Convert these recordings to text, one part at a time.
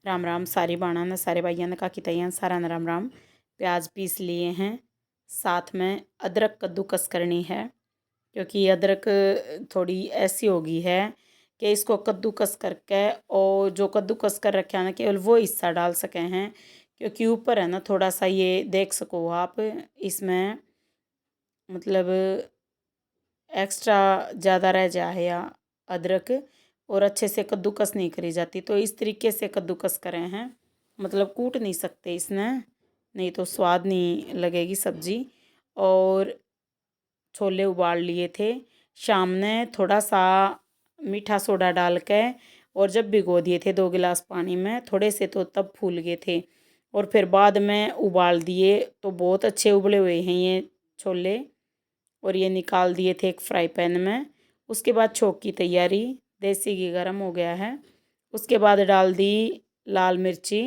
राम राम सारी बाणा ने सारे भाइयों ने काकी तैयार सारा ने राम राम। प्याज पीस लिए हैं, साथ में अदरक कद्दूकस करनी है, क्योंकि अदरक थोड़ी ऐसी होगी है कि इसको कद्दूकस करके और जो कद्दूकस कर रखे हैं ना केवल वो हिस्सा डाल सके हैं, क्योंकि ऊपर है ना थोड़ा सा ये देख सको आप इसमें मतलब एक्स्ट्रा ज़्यादा रह जाए या अदरक और अच्छे से कद्दूकस नहीं करी जाती, तो इस तरीके से कद्दूकस करें हैं, मतलब कूट नहीं सकते इसमें, नहीं तो स्वाद नहीं लगेगी सब्जी। और छोले उबाल लिए थे शाम ने थोड़ा सा मीठा सोडा डाल के, और जब भिगो दिए थे 2 गिलास पानी में थोड़े से, तो तब फूल गए थे और फिर बाद में उबाल दिए तो बहुत अच्छे उबले हुए हैं ये छोले। और ये निकाल दिए थे एक फ्राई पैन में। उसके बाद छोंक की तैयारी, देसी घी गरम हो गया है, उसके बाद डाल दी लाल मिर्ची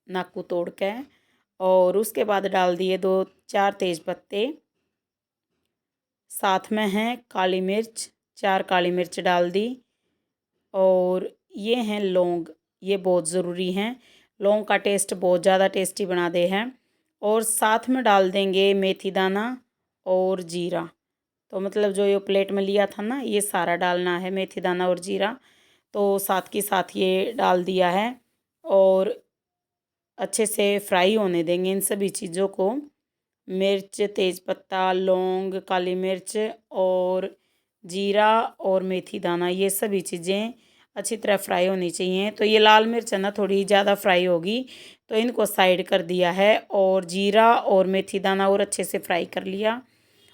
नाकू तोड़ के, और उसके बाद डाल दिए 2-4 तेज पत्ते, साथ में हैं काली मिर्च, 4 काली मिर्च डाल दी, और ये हैं लौंग, ये बहुत ज़रूरी हैं, लौंग का टेस्ट बहुत ज़्यादा टेस्टी बना दे हैं। और साथ में डाल देंगे मेथी दाना और जीरा, तो मतलब जो ये प्लेट में लिया था ना ये सारा डालना है, मेथी दाना और जीरा तो साथ के साथ ये डाल दिया है। और अच्छे से फ्राई होने देंगे इन सभी चीज़ों को, मिर्च तेज़पत्ता लौंग काली मिर्च और जीरा और मेथी दाना, ये सभी चीज़ें अच्छी तरह फ्राई होनी चाहिए। तो ये लाल मिर्च है ना थोड़ी ज़्यादा फ्राई होगी, तो इनको साइड कर दिया है, और जीरा और मेथी दाना और अच्छे से फ्राई कर लिया।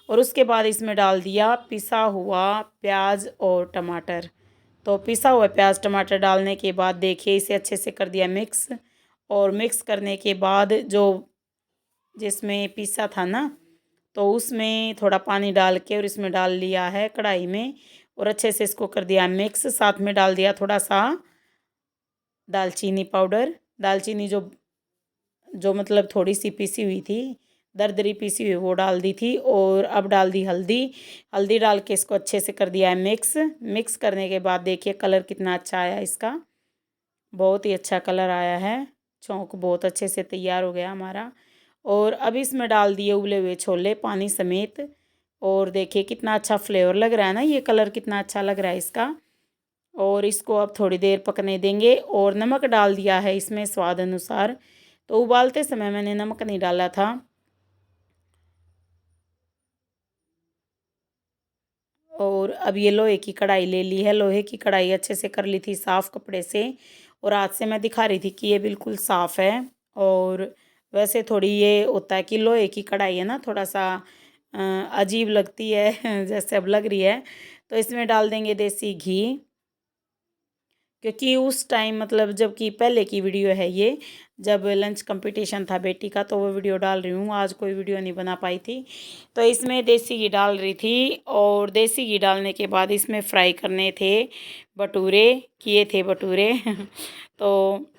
और उसके बाद इसमें डाल दिया पिसा हुआ प्याज और टमाटर, तो पिसा हुआ प्याज टमाटर डालने के बाद देखिए इसे अच्छे से कर दिया मिक्स, और मिक्स करने के बाद जो जिसमें पिसा था ना तो उसमें थोड़ा पानी डाल के और इसमें डाल लिया है कढ़ाई में, और अच्छे से इसको कर दिया मिक्स। साथ में डाल दिया थोड़ा सा दालचीनी पाउडर, दालचीनी जो जो मतलब थोड़ी सी पीसी हुई थी, दरदरी पीसी हुई वो डाल दी थी। और अब डाल दी हल्दी, हल्दी डाल के इसको अच्छे से कर दिया है मिक्स। मिक्स करने के बाद देखिए कलर कितना अच्छा आया इसका, बहुत ही अच्छा कलर आया है, चौंक बहुत अच्छे से तैयार हो गया हमारा। और अब इसमें डाल दिए उबले हुए छोले पानी समेत, और देखिए कितना अच्छा फ्लेवर लग रहा है ना, ये कलर कितना अच्छा लग रहा है इसका। और इसको अब थोड़ी देर पकने देंगे, और नमक डाल दिया है इसमें स्वाद अनुसार, तो उबालते समय मैंने नमक नहीं डाला था। और अब ये लोहे की कढ़ाई ले ली है, लोहे की कढ़ाई अच्छे से कर ली थी साफ़ कपड़े से, और हाथ से मैं दिखा रही थी कि ये बिल्कुल साफ़ है। और वैसे थोड़ी ये होता है कि लोहे की कढ़ाई है ना थोड़ा सा अजीब लगती है जैसे अब लग रही है। तो इसमें डाल देंगे देसी घी, क्योंकि उस टाइम मतलब जब कि पहले की वीडियो है ये, जब लंच कंपटीशन था बेटी का तो वो वीडियो डाल रही हूँ, आज कोई वीडियो नहीं बना पाई थी। तो इसमें देसी घी डाल रही थी, और देसी घी डालने के बाद इसमें फ्राई करने थे भटूरे, किए थे भटूरे तो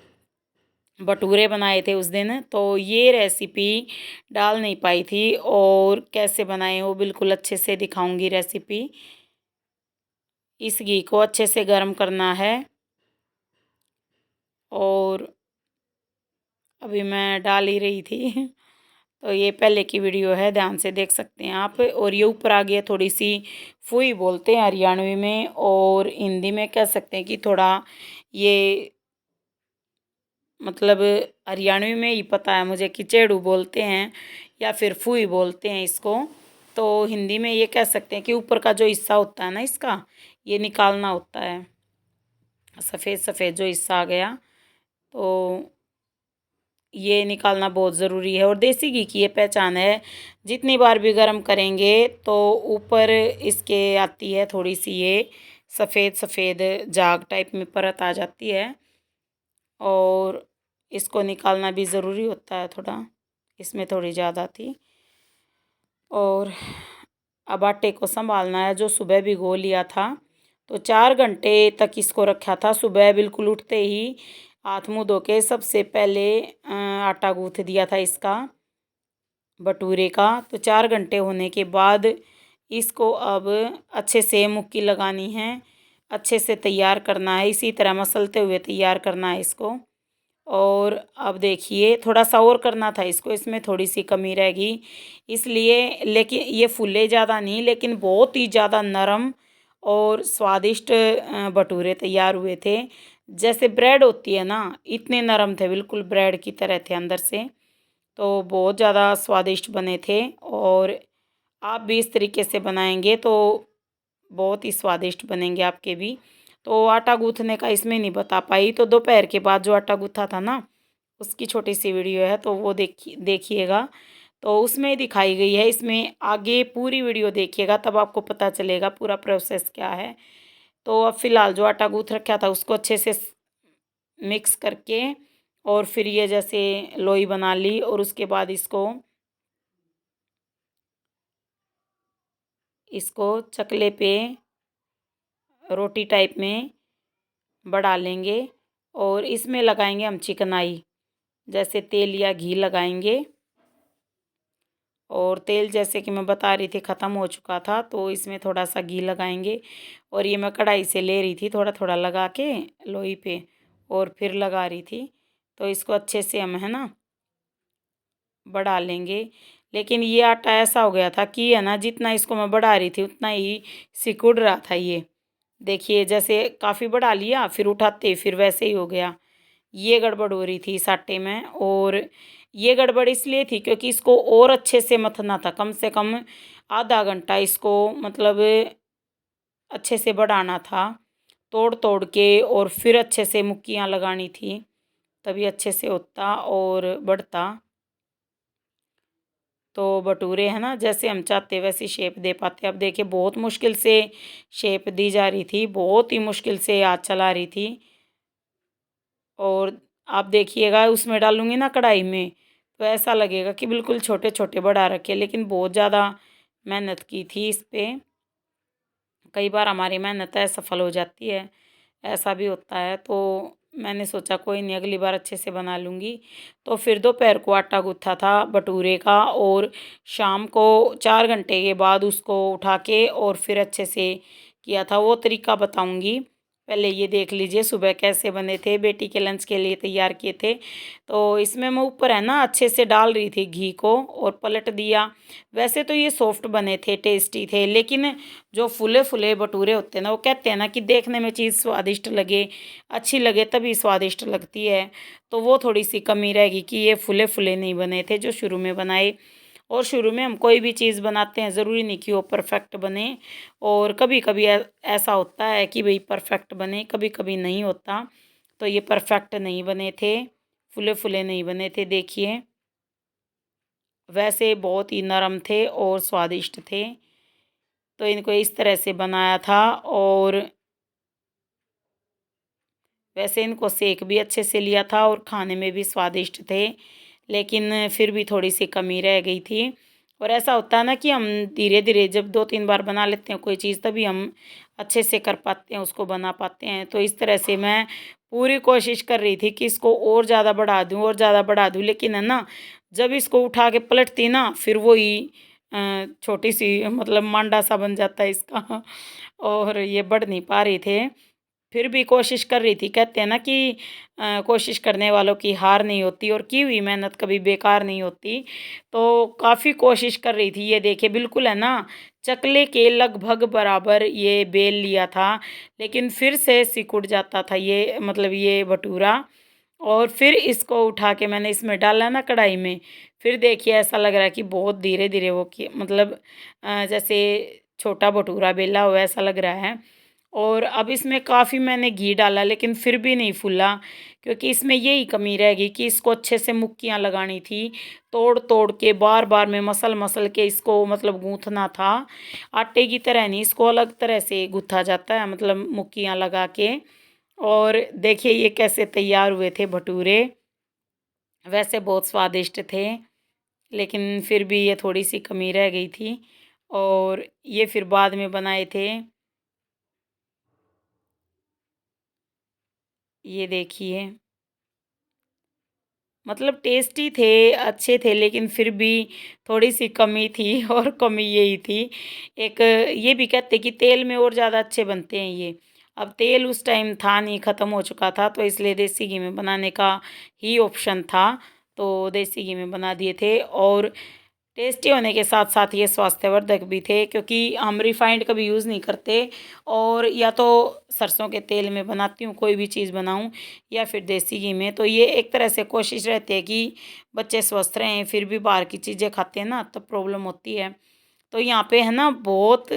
भटूरे बनाए थे उस दिन, तो ये रेसिपी डाल नहीं पाई थी, और कैसे बनाए वो बिल्कुल अच्छे से दिखाऊंगी रेसिपी। इस घी को अच्छे से गर्म करना है, और अभी मैं डाल ही रही थी तो ये पहले की वीडियो है, ध्यान से देख सकते हैं आप। और ये ऊपर आ गया थोड़ी सी फुई बोलते हैं हरियाणवी में, और हिंदी में कह सकते हैं कि थोड़ा ये मतलब हरियाणवी में ही पता है मुझे कि चेड़ू बोलते हैं या फिर फुई बोलते हैं इसको। तो हिंदी में ये कह सकते हैं कि ऊपर का जो हिस्सा होता है ना इसका, ये निकालना होता है, सफ़ेद सफ़ेद जो हिस्सा आ गया तो ये निकालना बहुत ज़रूरी है। और देसी घी की ये पहचान है, जितनी बार भी गर्म करेंगे तो ऊपर इसके आती है थोड़ी सी ये सफ़ेद सफ़ेद जाग टाइप में परत आ जाती है, और इसको निकालना भी ज़रूरी होता है थोड़ा, इसमें थोड़ी ज़्यादा थी। और अब आटे को संभालना है, जो सुबह भिगो लिया था तो 4 घंटे तक इसको रखा था। सुबह बिल्कुल उठते ही हाथ मुँह धो के सबसे पहले आटा गूँथ दिया था इसका भटूरे का। तो 4 घंटे होने के बाद इसको अब अच्छे से मुक्की लगानी है, अच्छे से तैयार करना है, इसी तरह मसलते हुए तैयार करना है इसको। और अब देखिए थोड़ा सा और करना था इसको, इसमें थोड़ी सी कमी रह गई इसलिए, लेकिन ये फूले ज़्यादा नहीं, लेकिन बहुत ही ज़्यादा नरम और स्वादिष्ट भटूरे तैयार हुए थे। जैसे ब्रेड होती है ना, इतने नरम थे, बिल्कुल ब्रेड की तरह थे अंदर से। तो बहुत ज़्यादा स्वादिष्ट बने थे, और आप भी इस तरीके से बनाएंगे तो बहुत ही स्वादिष्ट बनेंगे आपके भी। तो आटा गूँथने का इसमें नहीं बता पाई, तो दोपहर के बाद जो आटा गूँथा था ना, उसकी छोटी सी वीडियो है, तो वो देखिएगा, तो उसमें दिखाई गई है। इसमें आगे पूरी वीडियो देखिएगा, तब आपको पता चलेगा पूरा प्रोसेस क्या है। तो अब फ़िलहाल जो आटा गूँथ रखा था उसको अच्छे से मिक्स करके, और फिर ये जैसे लोई बना ली, और उसके बाद इसको चकले पे रोटी टाइप में बढ़ा लेंगे, और इसमें लगाएंगे हम चिकनाई, जैसे तेल या घी लगाएंगे। और तेल जैसे कि मैं बता रही थी ख़त्म हो चुका था, तो इसमें थोड़ा सा घी लगाएंगे, और ये मैं कढ़ाई से ले रही थी थोड़ा थोड़ा लगा के लोई पे, और फिर लगा रही थी। तो इसको अच्छे से हम है ना बढ़ा लेंगे। लेकिन ये आटा ऐसा हो गया था कि है ना, जितना इसको मैं बढ़ा रही थी उतना ही सिकुड़ रहा था ये। देखिए जैसे काफ़ी बढ़ा लिया, फिर उठाते फिर वैसे ही हो गया। ये गड़बड़ हो रही थी इस आटे में, और ये गड़बड़ इसलिए थी क्योंकि इसको और अच्छे से मथना था, कम से कम आधा घंटा इसको मतलब अच्छे से बढ़ाना था, तोड़ तोड़ के, और फिर अच्छे से मुक्कियाँ लगानी थी, तभी अच्छे से होता और बढ़ता। तो भटूरे है ना, जैसे हम चाहते वैसी शेप दे पाते। अब देखिए बहुत मुश्किल से शेप दी जा रही थी, बहुत ही मुश्किल से हाथ चला रही थी। और आप देखिएगा उसमें डालूंगी ना कढ़ाई में, तो ऐसा लगेगा कि बिल्कुल छोटे छोटे बढ़ा रखे, लेकिन बहुत ज़्यादा मेहनत की थी इस पे। कई बार हमारी मेहनत असफल हो जाती है, ऐसा भी होता है। तो मैंने सोचा कोई नहीं, अगली बार अच्छे से बना लूँगी। तो फिर दोपहर को आटा गूँथा था भटूरे का, और शाम को 4 घंटे के बाद उसको उठा के और फिर अच्छे से किया था, वो तरीका बताऊँगी। पहले ये देख लीजिए सुबह कैसे बने थे, बेटी के लंच के लिए तैयार किए थे। तो इसमें मैं ऊपर है ना अच्छे से डाल रही थी घी को, और पलट दिया। वैसे तो ये सॉफ्ट बने थे, टेस्टी थे, लेकिन जो फूले फूले भटूरे होते हैं ना, वो कहते हैं ना कि देखने में चीज़ स्वादिष्ट लगे, अच्छी लगे तभी स्वादिष्ट लगती है। तो वो थोड़ी सी कमी रहेगी कि ये फूले फूले नहीं बने थे जो शुरू में बनाए। और शुरू में हम कोई भी चीज़ बनाते हैं, ज़रूरी नहीं कि वो परफेक्ट बने, और कभी कभी ऐसा होता है कि भाई परफेक्ट बने, कभी कभी नहीं होता। तो ये परफेक्ट नहीं बने थे, फूले फूले नहीं बने थे। देखिए वैसे बहुत ही नरम थे और स्वादिष्ट थे। तो इनको इस तरह से बनाया था, और वैसे इनको सेक भी अच्छे से लिया था, और खाने में भी स्वादिष्ट थे, लेकिन फिर भी थोड़ी सी कमी रह गई थी। और ऐसा होता है ना कि हम धीरे धीरे जब 2-3 बार बना लेते हैं कोई चीज़, तभी हम अच्छे से कर पाते हैं, उसको बना पाते हैं। तो इस तरह से मैं पूरी कोशिश कर रही थी कि इसको और ज़्यादा बढ़ा दूँ और ज़्यादा बढ़ा दूँ, लेकिन है ना जब इसको उठा के पलटती ना, फिर वही छोटी सी मतलब मांडा सा बन जाता है इसका और ये बढ़ नहीं पा रहे थे। फिर भी कोशिश कर रही थी। कहते हैं ना कि कोशिश करने वालों की हार नहीं होती, और की हुई मेहनत कभी बेकार नहीं होती। तो काफ़ी कोशिश कर रही थी। ये देखिए बिल्कुल है ना चकले के लगभग बराबर ये बेल लिया था, लेकिन फिर से सिकुड़ जाता था ये, मतलब ये भटूरा। और फिर इसको उठा के मैंने इसमें डाला ना कढ़ाई में, फिर देखिए ऐसा लग रहा है कि बहुत धीरे धीरे वो कि मतलब जैसे छोटा भटूरा बेला हुआ ऐसा लग रहा है। और अब इसमें काफ़ी मैंने घी डाला, लेकिन फिर भी नहीं फूला, क्योंकि इसमें यही कमी रह गई कि इसको अच्छे से मुक्कियाँ लगानी थी, तोड़ तोड़ के बार बार में मसल मसल के इसको मतलब गूँथना था। आटे की तरह नहीं, इसको अलग तरह से गूँथा जाता है, मतलब मुक्कियाँ लगा के। और देखिए ये कैसे तैयार हुए थे भटूरे, वैसे बहुत स्वादिष्ट थे, लेकिन फिर भी ये थोड़ी सी कमी रह गई थी। और ये फिर बाद में बनाए थे। ये देखिए मतलब टेस्टी थे, अच्छे थे, लेकिन फिर भी थोड़ी सी कमी थी और कमी यही थी। एक ये भी कहते कि तेल में और ज़्यादा अच्छे बनते हैं ये। अब तेल उस टाइम था नहीं, ख़त्म हो चुका था, तो इसलिए देसी घी में बनाने का ही ऑप्शन था, तो देसी घी में बना दिए थे। और टेस्टी होने के साथ साथ ये स्वास्थ्यवर्धक भी थे, क्योंकि हम रिफाइंड कभी यूज़ नहीं करते, और या तो सरसों के तेल में बनाती हूँ कोई भी चीज़ बनाऊँ, या फिर देसी घी में। तो ये एक तरह से कोशिश रहती है कि बच्चे स्वस्थ रहें, फिर भी बाहर की चीज़ें खाते हैं ना, तब प्रॉब्लम होती है। तो यहाँ पे है ना बहुत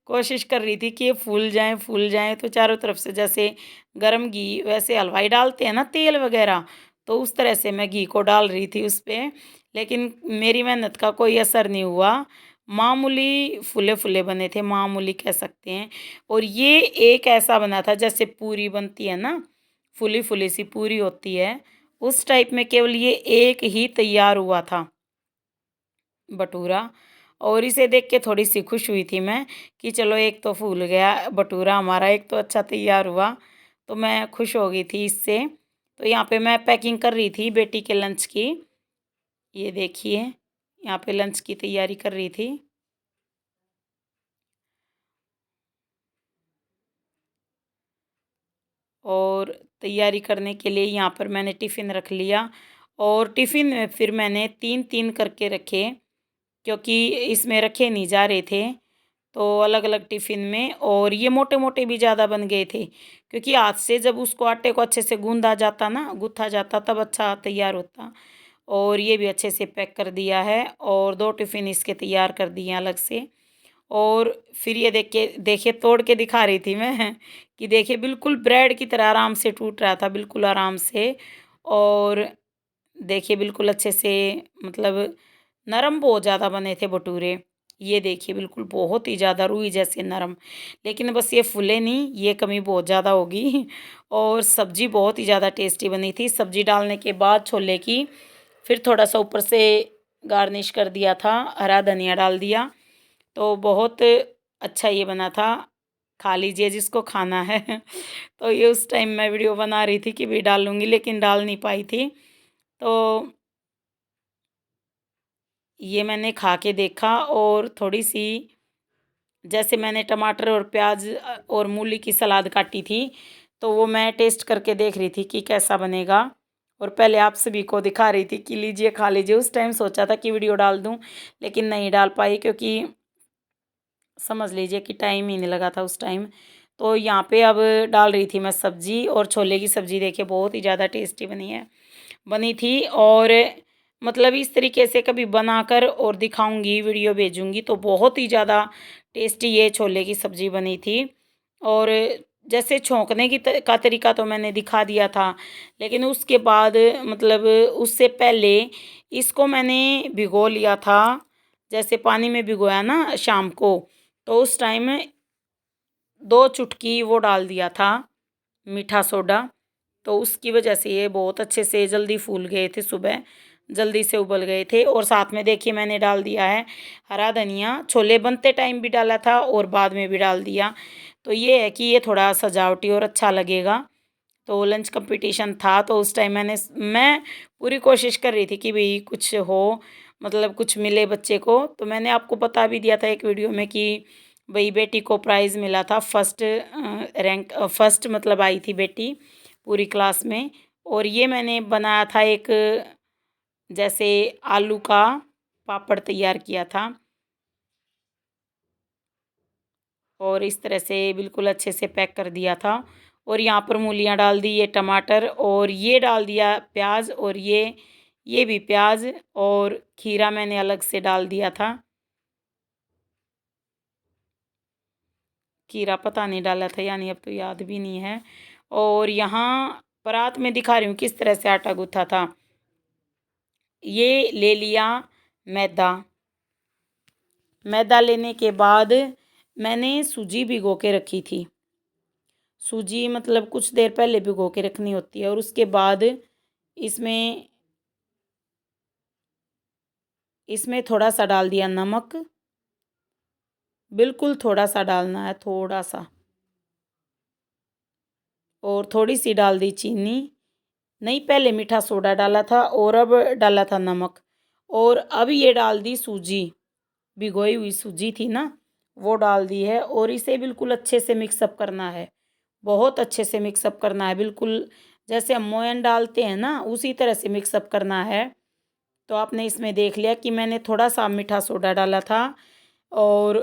कोशिश कर रही थी कि ये फूल जाएँ, तो चारों तरफ से जैसे गरम घी वैसे हलवाई डालते हैं ना तेल वगैरह, तो उस तरह से मैं घी को डाल रही थी उस पे, लेकिन मेरी मेहनत का कोई असर नहीं हुआ। मामूली फूले-फूले बने थे, मामूली कह सकते हैं। और ये एक ऐसा बना था जैसे पूरी बनती है ना, फूली-फूली सी पूरी होती है, उस टाइप में केवल ये एक ही तैयार हुआ था भटूरा। और इसे देख के थोड़ी-सी खुश हुई थी मैं कि चलो एक तो फूल गया भटूरा हमारा, एक तो अच्छा तैयार हुआ, तो मैं खुश हो गई थी इससे। तो यहाँ पे मैं पैकिंग कर रही थी बेटी के लंच की। ये देखिए, यहाँ पे लंच की तैयारी कर रही थी। और तैयारी करने के लिए यहाँ पर मैंने टिफ़िन रख लिया, और टिफ़िन में फिर मैंने 3-3 करके रखे, क्योंकि इसमें रखे नहीं जा रहे थे, तो अलग-अलग टिफ़िन में। और ये मोटे-मोटे भी ज़्यादा बन गए थे, क्योंकि हाथ से जब उसको आटे को अच्छे से गूँधा जाता ना, गूँथा जाता, तब अच्छा तैयार होता। और ये भी अच्छे से पैक कर दिया है, और 2 टिफ़िन इसके तैयार कर दिए हैं अलग से। और फिर ये देखिए तोड़ के दिखा रही थी मैं कि देखिए बिल्कुल ब्रेड की तरह आराम से टूट रहा था, बिल्कुल आराम से। और देखिए बिल्कुल अच्छे से, मतलब नरम बहुत ज़्यादा बने थे भटूरे। ये देखिए बिल्कुल बहुत ही ज़्यादा रुई जैसे नरम, लेकिन बस ये फूले नहीं, ये कमी बहुत ज़्यादा होगी। और सब्ज़ी बहुत ही ज़्यादा टेस्टी बनी थी। सब्ज़ी डालने के बाद छोले की फिर थोड़ा-सा ऊपर से गार्निश कर दिया था, हरा धनिया डाल दिया, तो बहुत अच्छा ये बना था। खा लीजिए जिसको खाना है। तो ये उस टाइम मैं वीडियो बना रही थी कि भी डालूँगी, लेकिन डाल नहीं पाई थी। तो ये मैंने खा के देखा, और थोड़ी-सी जैसे मैंने टमाटर और प्याज़ और मूली की सलाद काटी थी, तो वो मैं टेस्ट करके देख रही थी कि कैसा बनेगा। और पहले आप सभी को दिखा रही थी कि लीजिए, खा लीजिए। उस टाइम सोचा था कि वीडियो डाल दूँ, लेकिन नहीं डाल पाई, क्योंकि समझ लीजिए कि टाइम ही नहीं लगा था उस टाइम। तो यहाँ पे अब डाल रही थी मैं सब्ज़ी, और छोले की सब्ज़ी देखिए बहुत ही ज़्यादा टेस्टी बनी थी। और मतलब इस तरीके से कभी बनाकर और दिखाऊंगी, वीडियो भेजूंगी, तो बहुत ही ज़्यादा टेस्टी ये छोले की सब्ज़ी बनी थी। और जैसे छौंकने का तरीका तो मैंने दिखा दिया था, लेकिन उसके बाद मतलब उससे पहले इसको मैंने भिगो लिया था। जैसे पानी में भिगोया ना शाम को, तो उस टाइम 2 चुटकी वो डाल दिया था मीठा सोडा, तो उसकी वजह से ये बहुत अच्छे से जल्दी फूल गए थे, सुबह जल्दी से उबल गए थे। और साथ में देखिए मैंने डाल दिया है हरा धनिया, छोले बनते टाइम भी डाला था और बाद में भी डाल दिया। तो ये है कि ये थोड़ा सजावटी और अच्छा लगेगा। तो लंच कंपटीशन था, तो उस टाइम मैं पूरी कोशिश कर रही थी कि भई कुछ हो, मतलब कुछ मिले बच्चे को। तो मैंने आपको बता भी दिया था एक वीडियो में कि भई बेटी को प्राइज़ मिला था, फर्स्ट मतलब आई थी बेटी पूरी क्लास में। और ये मैंने बनाया था एक, जैसे आलू का पापड़ तैयार किया था, और इस तरह से बिल्कुल अच्छे से पैक कर दिया था। और यहाँ पर मूलियाँ डाल दी, ये टमाटर, और ये डाल दिया प्याज, और ये भी प्याज, और खीरा मैंने अलग से डाल दिया था। खीरा पता नहीं डाला था यानी, अब तो याद भी नहीं है। और यहाँ परात में दिखा रही हूँ किस तरह से आटा गूँथा था। ये ले लिया मैदा। मैदा लेने के बाद मैंने सूजी भिगो के रखी थी। सूजी मतलब कुछ देर पहले भिगो के रखनी होती है। और उसके बाद इसमें इसमें थोड़ा सा डाल दिया नमक, बिल्कुल थोड़ा सा डालना है, थोड़ा सा। और थोड़ी सी डाल दी चीनी, नहीं पहले मीठा सोडा डाला था और अब डाला था नमक। और अब ये डाल दी सूजी, भिगोई हुई सूजी थी ना, वो डाल दी है, और इसे बिल्कुल अच्छे से मिक्सअप करना है। बहुत अच्छे से मिक्सअप करना है, बिल्कुल जैसे हम मोयन डालते हैं ना उसी तरह से मिक्सअप करना है। तो आपने इसमें देख लिया कि मैंने थोड़ा सा मीठा सोडा डाला था और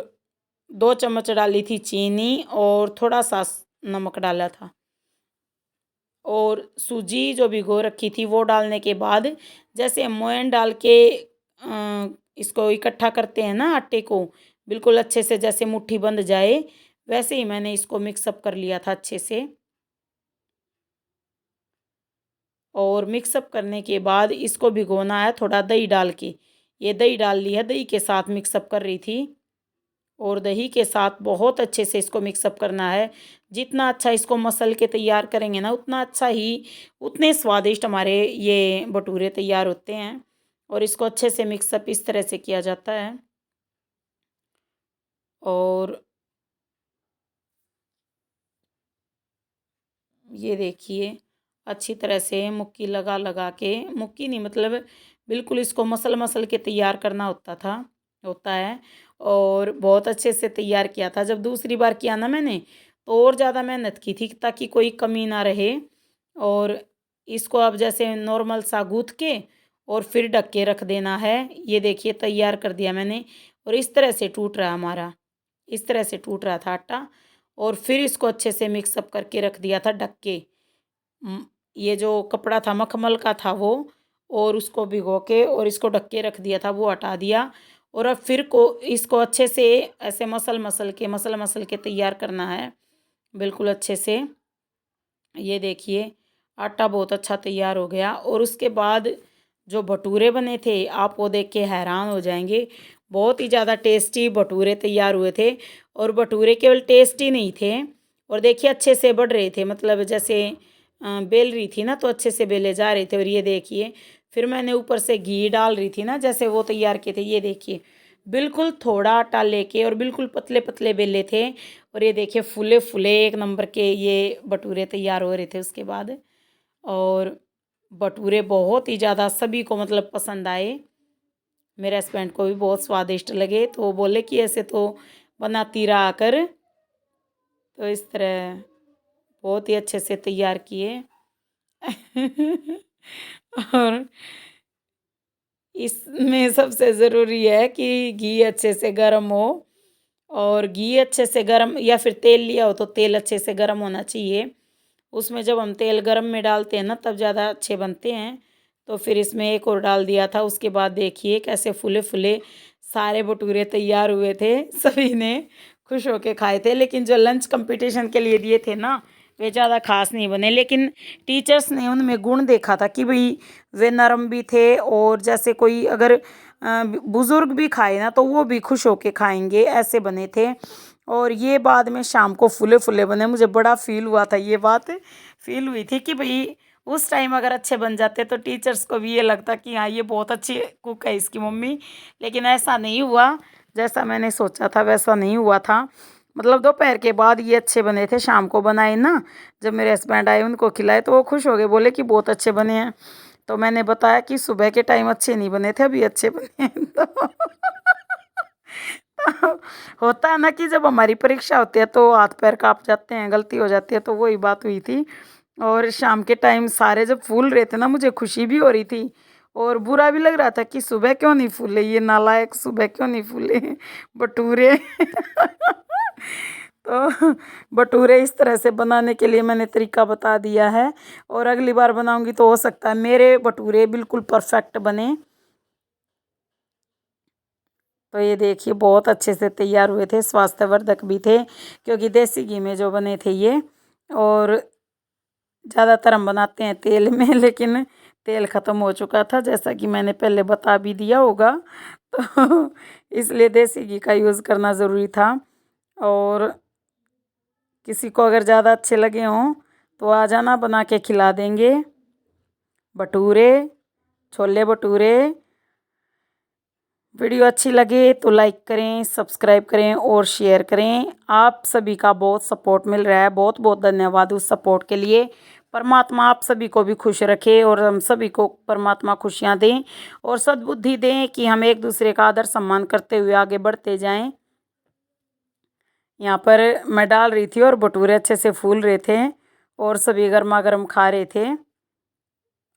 2 चम्मच डाली थी चीनी और थोड़ा सा नमक डाला था। और सूजी जो भिगो रखी थी वो डालने के बाद जैसे हम मोयन डाल के इसको इकट्ठा करते हैं ना आटे को, बिल्कुल अच्छे से जैसे मुट्ठी बंध जाए वैसे ही मैंने इसको मिक्सअप कर लिया था अच्छे से। और मिक्सअप करने के बाद इसको भिगोना है थोड़ा दही डाल के। ये दही डाल ली है, दही के साथ मिक्सअप कर रही थी और दही के साथ बहुत अच्छे से इसको मिक्सअप करना है। जितना अच्छा इसको मसल के तैयार करेंगे ना उतना अच्छा ही, उतने स्वादिष्ट हमारे ये भटूरे तैयार होते हैं। और इसको अच्छे से मिक्सअप इस तरह से किया जाता है। और ये देखिए अच्छी तरह से मुक्की लगा लगा के, मुक्की नहीं मतलब बिल्कुल इसको मसल मसल के तैयार करना होता है। और बहुत अच्छे से तैयार किया था। जब दूसरी बार किया ना मैंने तो और ज़्यादा मेहनत की थी ताकि कोई कमी ना रहे। और इसको अब जैसे नॉर्मल सा गूँथ के और फिर ढक के रख देना है। ये देखिए तैयार कर दिया मैंने और इस तरह से टूट रहा हमारा, इस तरह से टूट रहा था आटा। और फिर इसको अच्छे से मिक्सअप करके रख दिया था ढक के। ये जो कपड़ा था मखमल का था वो, और उसको भिगो के और इसको ढक के रख दिया था वो हटा दिया। और अब फिर को इसको अच्छे से ऐसे मसल मसल के तैयार करना है बिल्कुल अच्छे से। ये देखिए आटा बहुत अच्छा तैयार हो गया। और उसके बाद जो भटूरे बने थे आप वो देख के हैरान हो जाएंगे। बहुत ही ज़्यादा टेस्टी भटूरे तैयार हुए थे। और भटूरे केवल टेस्टी नहीं थे, और देखिए अच्छे से बढ़ रहे थे, मतलब जैसे बेल रही थी ना तो अच्छे से बेले जा रहे थे। और ये देखिए फिर मैंने ऊपर से घी डाल रही थी ना जैसे वो तैयार किए थे। ये देखिए बिल्कुल थोड़ा आटा लेके और बिल्कुल पतले पतले बेले थे। और ये देखिए फूले फूले एक नंबर के ये भटूरे तैयार हो रहे थे उसके बाद। और भटूरे बहुत ही ज़्यादा सभी को मतलब पसंद आए। मेरे हस्बैंड को भी बहुत स्वादिष्ट लगे तो वो बोले कि ऐसे तो बनाती रहा कर। तो इस तरह बहुत ही अच्छे से तैयार किए। और इसमें सबसे ज़रूरी है कि घी अच्छे से गर्म हो। और घी अच्छे से गर्म या फिर तेल लिया हो तो तेल अच्छे से गर्म होना चाहिए। उसमें जब हम तेल गर्म में डालते हैं ना तब ज़्यादा अच्छे बनते हैं। तो फिर इसमें एक और डाल दिया था। उसके बाद देखिए कैसे फूले फूले सारे भटूरे तैयार हुए थे। सभी ने खुश होके खाए थे। लेकिन जो लंच कंपटीशन के लिए दिए थे ना वे ज़्यादा खास नहीं बने। लेकिन टीचर्स ने उनमें गुण देखा था कि भाई वे नरम भी थे, और जैसे कोई अगर बुज़ुर्ग भी खाए ना तो वो भी खुश होके खाएंगे ऐसे बने थे। और ये बाद में शाम को फूले फूले बने। मुझे बड़ा फील हुआ था, ये बात फील हुई थी कि भाई उस टाइम अगर अच्छे बन जाते तो टीचर्स को भी ये लगता कि हाँ ये बहुत अच्छी कुक है इसकी मम्मी। लेकिन ऐसा नहीं हुआ, जैसा मैंने सोचा था वैसा नहीं हुआ था। मतलब दोपहर के बाद ये अच्छे बने थे, शाम को बनाए ना जब मेरे हस्बैंड आए उनको खिलाए तो वो खुश हो गए, बोले कि बहुत अच्छे बने हैं। तो मैंने बताया कि सुबह के टाइम अच्छे नहीं बने थे, अभी अच्छे बने हैं। तो होता है ना कि जब हमारी परीक्षा होती है तो हाथ पैर काँप जाते हैं, गलती हो जाती है, तो वही बात हुई थी। और शाम के टाइम सारे जब फूल रहे थे ना मुझे खुशी भी हो रही थी और बुरा भी लग रहा था कि सुबह क्यों नहीं फूले ये नालायक, सुबह क्यों नहीं फूले भटूरे। तो भटूरे इस तरह से बनाने के लिए मैंने तरीका बता दिया है। और अगली बार बनाऊंगी तो हो सकता है मेरे भटूरे बिल्कुल परफेक्ट बने। तो ये देखिए बहुत अच्छे से तैयार हुए थे, स्वास्थ्यवर्धक भी थे क्योंकि देसी घी में जो बने थे ये। और ज़्यादातर हम बनाते हैं तेल में, लेकिन तेल ख़त्म हो चुका था जैसा कि मैंने पहले बता भी दिया होगा। तो इसलिए देसी घी का यूज़ करना ज़रूरी था। और किसी को अगर ज़्यादा अच्छे लगे हों तो आ जाना, बना के खिला देंगे। भटूरे, छोले भटूरे। वीडियो अच्छी लगे तो लाइक करें, सब्सक्राइब करें और शेयर करें। आप सभी का बहुत सपोर्ट मिल रहा है, बहुत बहुत धन्यवाद उस सपोर्ट के लिए। परमात्मा आप सभी को भी खुश रखे और हम सभी को परमात्मा खुशियाँ दें और सद्बुद्धि दें कि हम एक दूसरे का आदर सम्मान करते हुए आगे बढ़ते जाएं। यहाँ पर मैं डाल रही थी और भटूरे अच्छे से फूल रहे थे और सभी गर्मा गर्म खा रहे थे।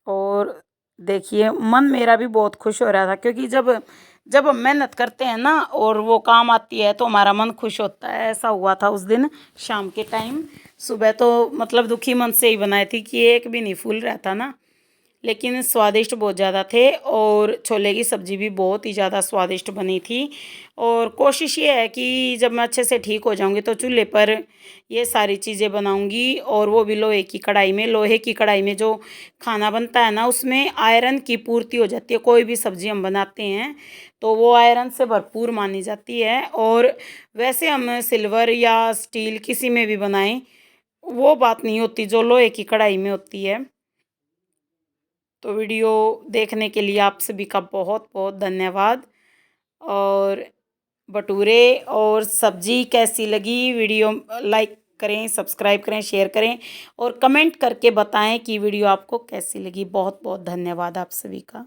और देखिए मन मेरा भी बहुत खुश हो रहा था, क्योंकि जब जब हम मेहनत करते हैं ना और वो काम आती है तो हमारा मन खुश होता है। ऐसा हुआ था उस दिन शाम के टाइम। सुबह तो मतलब दुखी मन से ही बनाई थी कि एक भी नहीं फूल रहा था ना, लेकिन स्वादिष्ट बहुत ज़्यादा थे और छोले की सब्ज़ी भी बहुत ही ज़्यादा स्वादिष्ट बनी थी। और कोशिश ये है कि जब मैं अच्छे से ठीक हो जाऊंगी तो चूल्हे पर ये सारी चीज़ें बनाऊंगी, और वो भी लोहे की कढ़ाई में। लोहे की कढ़ाई में जो खाना बनता है ना उसमें आयरन की पूर्ति हो जाती है। कोई भी सब्ज़ी हम बनाते हैं तो वो आयरन से भरपूर मानी जाती है। और वैसे हम सिल्वर या स्टील किसी में भी बनाएं वो बात नहीं होती जो लोहे की कढ़ाई में होती है। तो वीडियो देखने के लिए आप सभी का बहुत बहुत धन्यवाद। और भटूरे और सब्जी कैसी लगी, वीडियो लाइक करें, सब्सक्राइब करें, शेयर करें और कमेंट करके बताएं कि वीडियो आपको कैसी लगी। बहुत बहुत धन्यवाद आप सभी का।